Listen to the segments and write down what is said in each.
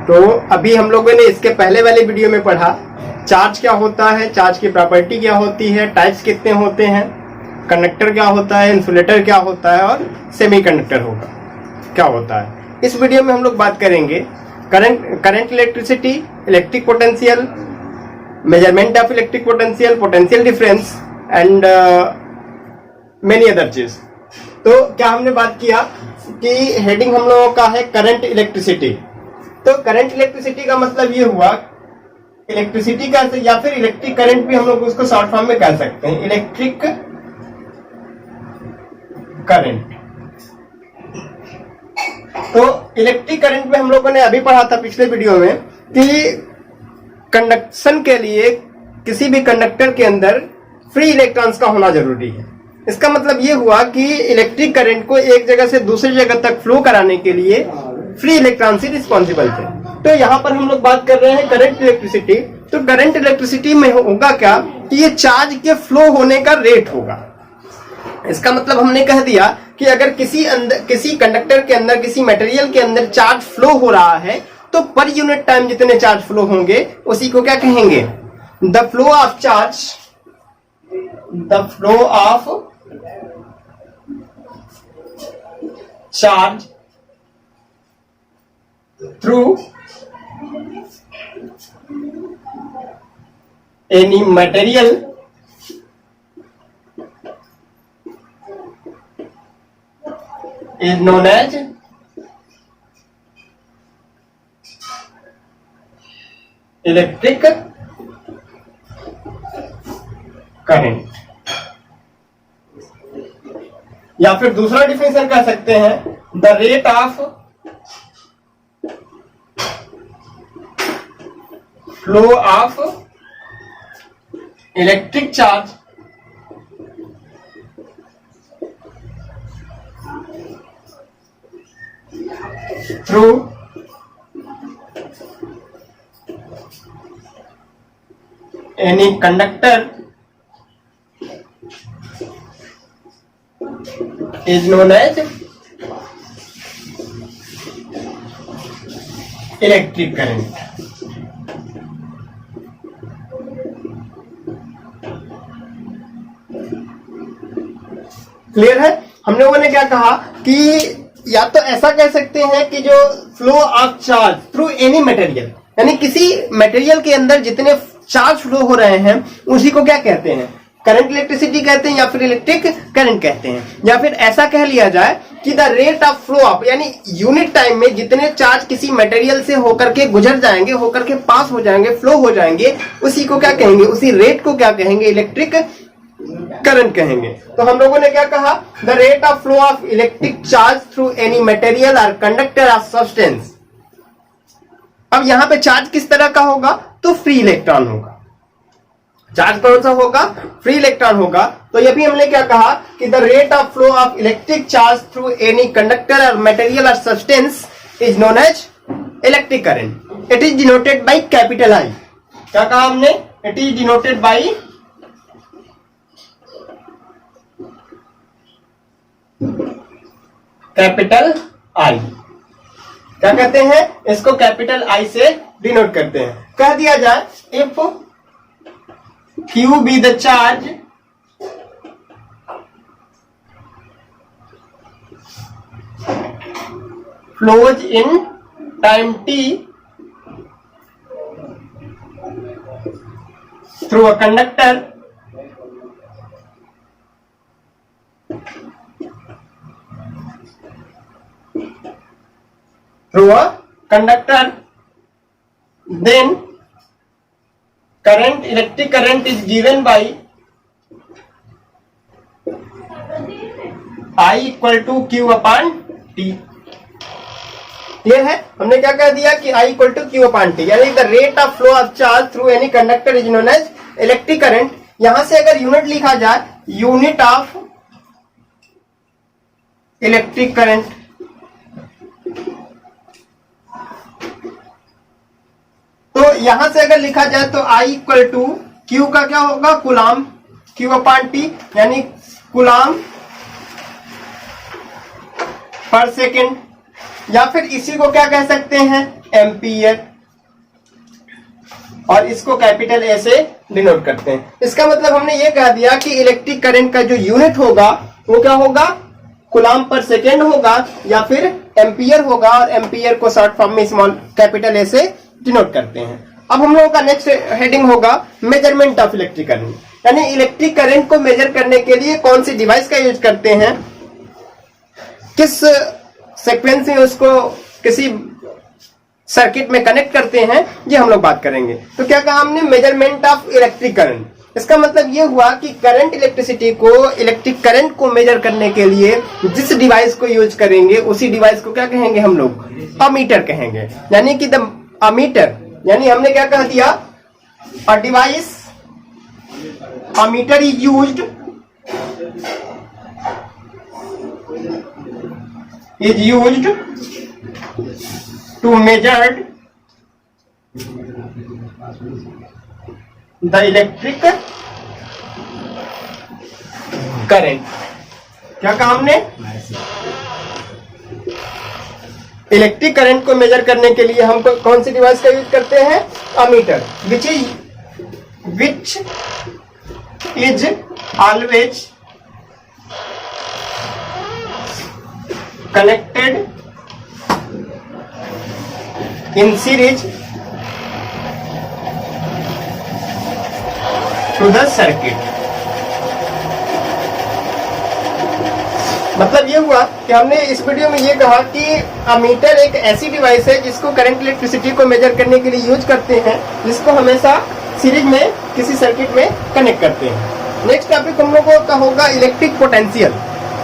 तो अभी हम लोगों ने इसके पहले वाले वीडियो में पढ़ा चार्ज क्या होता है, चार्ज की प्रॉपर्टी क्या होती है, टाइप्स कितने होते हैं, कंडक्टर क्या होता है, इंसुलेटर क्या होता है और सेमीकंडक्टर होगा क्या होता है। इस वीडियो में हम लोग बात करेंगे current electricity, electric potential, measurement of electric potential, potential difference and many other चीज। तो क्या हमने बात किया कि हेडिंग हम लोगों का है करंट इलेक्ट्रिसिटी। तो करंट इलेक्ट्रिसिटी का मतलब ये हुआ इलेक्ट्रिसिटी का, या फिर इलेक्ट्रिक करंट भी हम लोग उसको शॉर्ट फॉर्म में कह सकते हैं, इलेक्ट्रिक करंट। तो इलेक्ट्रिक करंट में हम लोगों ने अभी पढ़ा था पिछले वीडियो में कि कंडक्शन के लिए किसी भी कंडक्टर के अंदर फ्री इलेक्ट्रॉन्स का होना जरूरी है। इसका मतलब ये हुआ कि इलेक्ट्रिक करंट को एक जगह से दूसरी जगह तक फ्लो कराने के लिए फ्री इलेक्ट्रॉन से रिस्पॉन्सिबल थे। तो यहाँ पर हम लोग बात कर रहे हैं करंट इलेक्ट्रिसिटी। तो करंट इलेक्ट्रिसिटी में होगा क्या कि ये चार्ज के फ्लो होने का रेट होगा। इसका मतलब हमने कह दिया कि अगर किसी कंडक्टर के अंदर, किसी मटेरियल के अंदर चार्ज फ्लो हो रहा है तो पर यूनिट टाइम जितने चार्ज फ्लो होंगे उसी को क्या कहेंगे, the flow of charge, the flow of charge through any material is known as electric current। या फिर दूसरा डिफिनेशन कह सकते हैं the rate of flow of electric charge through any conductor is known as electric current। Clear है। हम लोगों ने क्या कहा कि या तो ऐसा कह सकते हैं कि जो flow of charge through any material, यानी किसी मटेरियल के अंदर जितने चार्ज फ्लो हो रहे हैं उसी को क्या कहते हैं, करंट इलेक्ट्रिसिटी कहते हैं या फिर इलेक्ट्रिक करंट कहते हैं। या फिर ऐसा कह लिया जाए कि the rate of flow of, यानी यूनिट टाइम में जितने चार्ज किसी मटेरियल से होकर के गुजर जाएंगे, होकर के पास हो जाएंगे, फ्लो हो जाएंगे, उसी को क्या कहेंगे, उसी रेट को क्या कहेंगे, इलेक्ट्रिक करंट कहेंगे। तो हम लोगों ने क्या कहा, the rate of flow of electric charge through any material और कंडक्टर ऑफ सब्सटेंस। अब यहां पे चार्ज किस तरह का होगा, तो फ्री इलेक्ट्रॉन होगा। चार्ज कौन सा होगा, फ्री इलेक्ट्रॉन होगा। तो ये भी हमने क्या कहा कि the rate of flow of electric charge through any conductor और मटेरियल और substance is known as electric current. It is denoted by capital I. क्या कहा हमने, it is denoted by capital I. क्या कहते हैं, इसको कैपिटल आई से डिनोट करते हैं। कह दिया जाए if Q be the charge flows in time t through a conductor then current, electric current is given by I equal to Q upon T। Clear है। हमने क्या कह दिया कि I equal to Q upon T, यानी the rate of flow of charge through any conductor is known as electric current. यहां से अगर यूनिट लिखा जाए, यूनिट ऑफ इलेक्ट्रिक करंट, तो यहां से अगर लिखा जाए तो I इक्वल टू Q का क्या होगा, कूलाम, Q अपॉन T, यानी कूलाम पर सेकेंड। या फिर इसी को क्या कह सकते हैं, एम्पियर, और इसको कैपिटल ए से डिनोट करते हैं। इसका मतलब हमने ये कह दिया कि इलेक्ट्रिक करंट का जो यूनिट होगा वो क्या होगा, कूलम्ब पर सेकेंड होगा या फिर एम्पियर होगा, और एम्पियर को शॉर्ट फॉर्म में स्मॉल कैपिटल ए से डिनोट करते हैं। अब हम लोगों का नेक्स्ट हेडिंग होगा मेजरमेंट ऑफ इलेक्ट्रिक करंट, यानी इलेक्ट्रिक करंट को मेजर करने के लिए कौन सी डिवाइस का यूज करते हैं, किस सीक्वेंस में उसको किसी सर्किट में कनेक्ट करते हैं, ये हम लोग बात करेंगे। तो क्या कहा हमने, मेजरमेंट ऑफ इलेक्ट्रिक करंट। इसका मतलब ये हुआ कि करंट इलेक्ट्रिसिटी को, इलेक्ट्रिक करंट को मेजर करने के लिए जिस डिवाइस को यूज करेंगे उसी डिवाइस को क्या कहेंगे हम लोग, अमीटर कहेंगे। यानी कि द अमीटर, यानी हमने क्या कह दिया, a device ammeter is used to measure the electric current। क्या कहा हमने, इलेक्ट्रिक करंट को मेजर करने के लिए हम कौन सी डिवाइस का यूज करते हैं, ammeter, which is always connected in series to the circuit। मतलब ये हुआ कि हमने इस वीडियो में ये कहा कि अमीटर एक ऐसी डिवाइस है जिसको करंट इलेक्ट्रिसिटी को मेजर करने के लिए यूज करते हैं, जिसको हमेशा सीरीज में किसी सर्किट में कनेक्ट करते हैं। नेक्स्ट टॉपिक हम लोगों का होगा electric potential.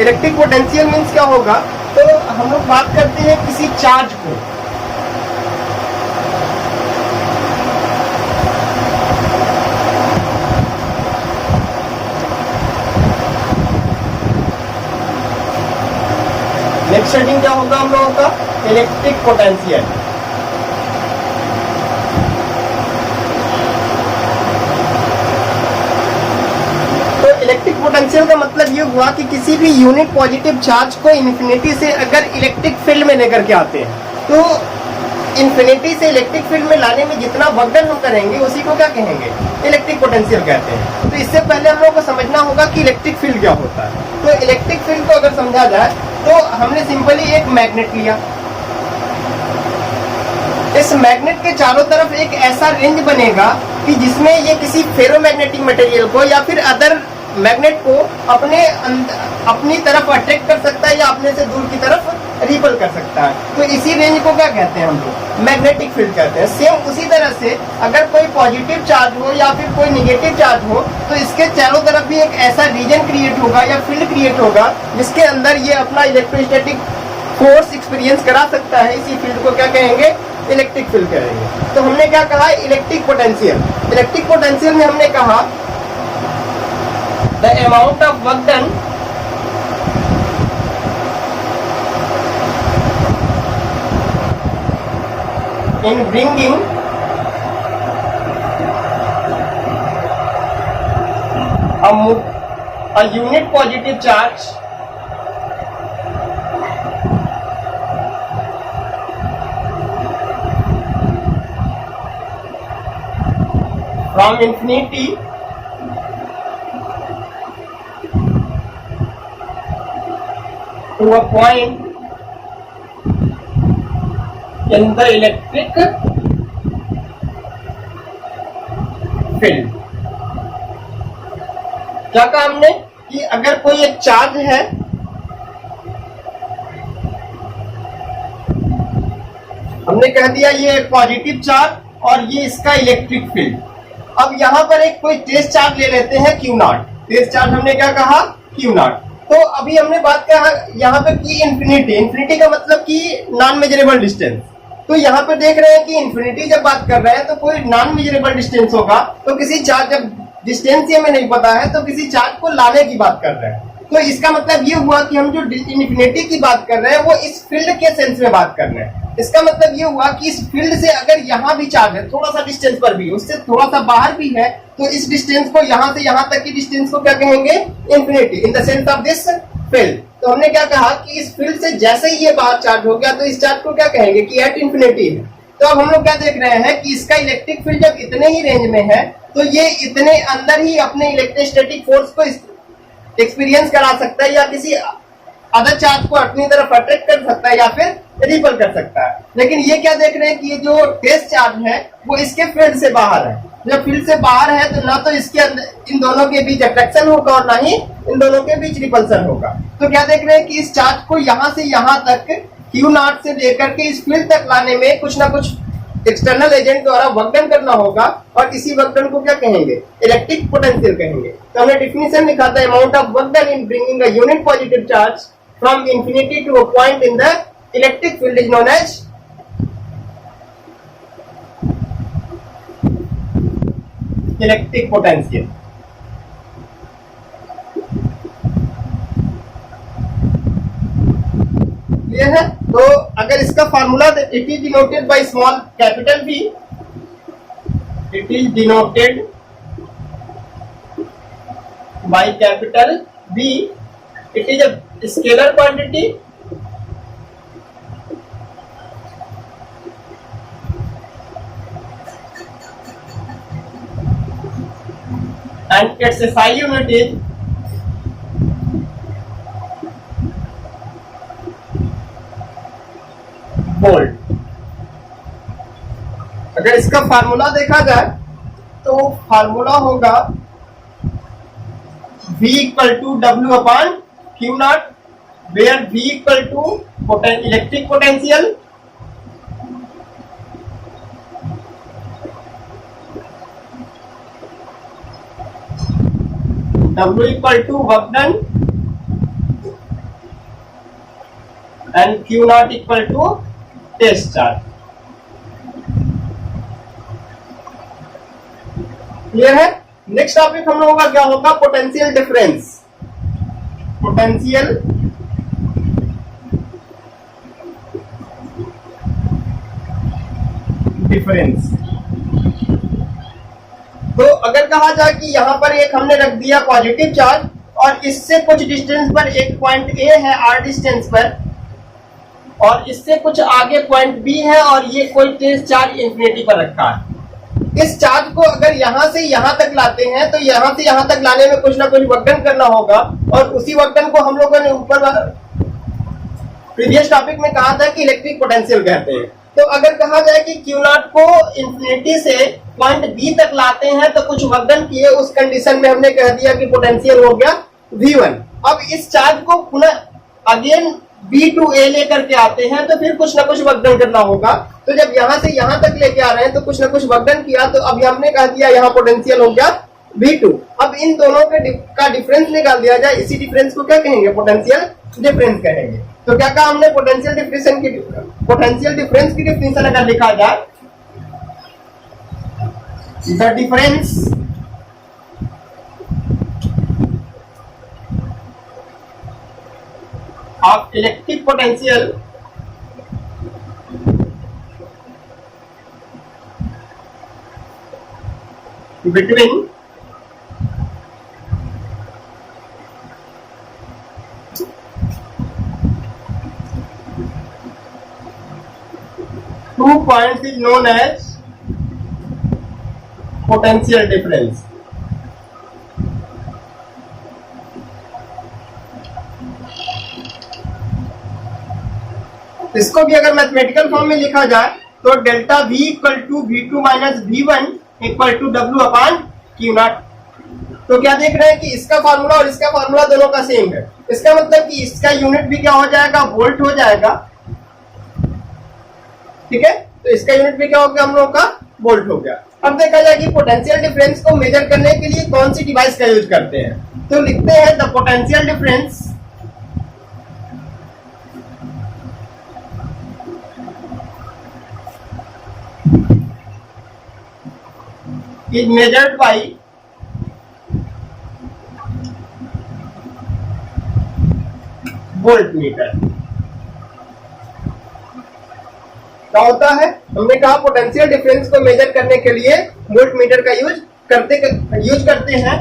Electric potential means क्या होगा, तो हम लोग बात करते हैं किसी चार्ज को, नेक्स्ट हेडिंग क्या होगा हम लोगों का, इलेक्ट्रिक पोटेंशियल। तो इलेक्ट्रिक पोटेंशियल का मतलब ये हुआ कि किसी भी यूनिट पॉजिटिव चार्ज को इन्फिनिटी से अगर इलेक्ट्रिक फील्ड में लेकर के आते हैं, तो इन्फिनिटी से इलेक्ट्रिक फील्ड में लाने में जितना वर्क हम करेंगे उसी को क्या कहेंगे, इलेक्ट्रिक पोटेंशियल कहते हैं। तो इससे पहले हम लोगों को समझना होगा कि इलेक्ट्रिक फील्ड क्या होता है। तो इलेक्ट्रिक फील्ड को अगर समझा जाए तो हमने सिंपली एक मैग्नेट लिया, इस मैग्नेट के चारों तरफ एक ऐसा रेंज बनेगा कि जिसमें ये किसी फेरोमैग्नेटिक मटेरियल को या फिर अदर मैग्नेट को अपनी तरफ अट्रैक्ट कर सकता है या अपने से दूर की तरफ रिपल कर सकता है। तो इसी रेंज को क्या कहते हैं हम लोग, मैग्नेटिक फील्ड कहते हैं। सेम उसी तरह से अगर कोई पॉजिटिव चार्ज हो या फिर कोई निगेटिव चार्ज हो तो इसके चारों तरफ भी एक ऐसा रीजन क्रिएट होगा या फील्ड क्रिएट होगा जिसके अंदर ये अपना इलेक्ट्रोस्टैटिक फोर्स एक्सपीरियंस करा सकता है। इसी फील्ड को क्या कहेंगे, इलेक्ट्रिक फील्ड कहेंगे। तो हमने क्या कहा, इलेक्ट्रिक पोटेंशियल। इलेक्ट्रिक पोटेंशियल में हमने कहा the amount of work done in bringing a unit positive charge from infinity to a point in the electric field। क्या कहा हमने कि अगर कोई एक चार्ज है, हमने कह दिया ये पॉजिटिव चार्ज और ये इसका इलेक्ट्रिक फील्ड। अब यहां पर एक कोई टेस्ट चार्ज ले लेते हैं Q नॉट। टेस्ट चार्ज हमने क्या कहा, Q नॉट। तो अभी हमने बात कहा यहाँ पे की इन्फिनिटी। इन्फिनिटी का मतलब कि नॉन मेजरेबल डिस्टेंस। तो यहाँ पे देख रहे हैं कि इन्फिनिटी जब बात कर रहे हैं तो कोई नॉन मेजरेबल डिस्टेंस होगा। तो किसी चार्ज, जब डिस्टेंस ही हमें नहीं पता है तो किसी चार्ज को लाने की बात कर रहे हैं। तो इसका मतलब ये हुआ कि हम जो इन्फिनिटी की बात कर रहे हैं वो इस फील्ड के सेंस में बात कर रहे हैं। इसका मतलब ये हुआ कि इस फील्ड से अगर यहाँ भी चार्ज है, थोड़ा सा डिस्टेंस पर भी, उससे थोड़ा सा बाहर भी है, तो इस डिस्टेंस को, यहाँ से यहाँ तक की डिस्टेंस को क्या कहेंगे, infinity, in the sense of this field. तो हमने क्या कहा कि इस फील्ड से जैसे ही ये बाहर चार्ज हो गया तो इस चार्ज को क्या कहेंगे कि एट इन्फिनिटी है। तो अब हम लोग क्या देख रहे हैं कि इसका इलेक्ट्रिक फील्ड जब इतने ही रेंज में है तो ये इतने अंदर ही अपने इलेक्ट्रोस्टैटिक फोर्स को एक्सपीरियंस करा सकता है या किसी अदर चार्ज को अपनी तरफ अट्रैक्ट कर सकता है या फिर रिपल कर सकता है। लेकिन ये क्या देख रहे हैं कि ये जो टेस्ट चार्ज है वो इसके फील्ड से बाहर है। जब फील्ड से बाहर है तो ना तो इसके अंदर इन दोनों के बीच अट्रैक्शन होगा और ना ही इन दोनों के बीच रिपल्सन होगा। तो क्या देख रहे हैं कि इस चार्ज को यहाँ से यहाँ तक Q0 से लेकर के इस फील्ड तक लाने में कुछ ना कुछ एक्सटर्नल एजेंट द्वारा वर्क डन करना होगा और इसी वर्क डन को क्या कहेंगे, इलेक्ट्रिक पोटेंशियल कहेंगे। तो हमने डिफिनेशन लिखा था, amount of work done in bringing a unit positive charge from infinity to a point in the electric field is known as electric potential. ये है। तो अगर इसका formula it is denoted by small capital V, it is denoted by capital V, it is a scalar quantity and its SI unit is volt. अगर इसका formula देखा जाए तो फार्मूला होगा V equal to W upon Q0, where V equal to electric potential, W equal to work done and Q0 equal to test charge. Clear है। Next topic हम लोगों का क्या होगा, पोटेंशियल डिफरेंस। Potential difference. तो अगर कहा जाए कि यहां पर एक हमने रख दिया पॉजिटिव चार्ज और इससे कुछ डिस्टेंस पर एक पॉइंट A है r डिस्टेंस पर और इससे कुछ आगे पॉइंट B है और ये कोई टेस्ट चार्ज इंफिनिटी पर रखा है। इस चार्ज को अगर यहां से यहां तक लाते हैं तो यहां से यहां तक लाने में कुछ ना कुछ वर्कडन करना होगा और उसी वर्कडन को हम लोगों ने ऊपर प्रीवियस टॉपिक में कहा था कि इलेक्ट्रिक पोटेंशियल कहते हैं। तो अगर कहा जाए कि Q0 को इंफिनिटी से पॉइंट B तक लाते हैं तो कुछ वर्कडन किए, उस कंडीशन में हमने कह दिया कि पोटेंशियल हो गया V1। अब इस चार्ज को पुनः अगेन B टू A लेकर के आते हैं तो फिर कुछ ना कुछ वर्कडन करना होगा। तो जब यहां से यहां तक लेके आ रहे हैं तो कुछ ना कुछ वर्कडन किया, तो अभी हमने कह दिया यहाँ पोटेंशियल हो गया V2। अब इन दोनों का डिफरेंस निकाल दिया जाए, इसी डिफरेंस को क्या कहेंगे, पोटेंशियल डिफरेंस कहेंगे। तो क्या कहा हमने, पोटेंशियल डिफरेंस की डिफिनेशन अगर लिखा जाए, the difference of electric potential between two points is known as potential difference। इसको भी अगर मैथमेटिकल फॉर्म में लिखा जाए तो delta V equal to V2 minus V1 equal to W upon Q0। तो क्या देख रहे हैं कि इसका फार्मूला और इसका फार्मूला दोनों का सेम है। इसका मतलब कि इसका यूनिट भी क्या हो जाएगा, वोल्ट हो जाएगा। ठीक है, तो इसका यूनिट भी क्या हो गया हम लोगों का, वोल्ट हो गया। अब देखा जाए कि पोटेंशियल डिफरेंस को मेजर करने के लिए कौन सी डिवाइस का यूज करते हैं। तो लिखते हैं the potential difference is measured by voltmeter. क्या होता है, हमने कहा पोटेंशियल डिफरेंस को मेजर करने के लिए वोल्टमीटर का यूज करते हैं,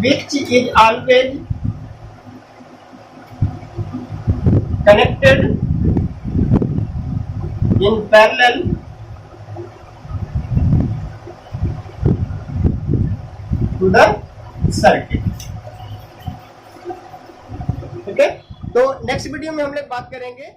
which is always connected in parallel to the circuit. Okay, तो नेक्स्ट वीडियो में हम लोग बात करेंगे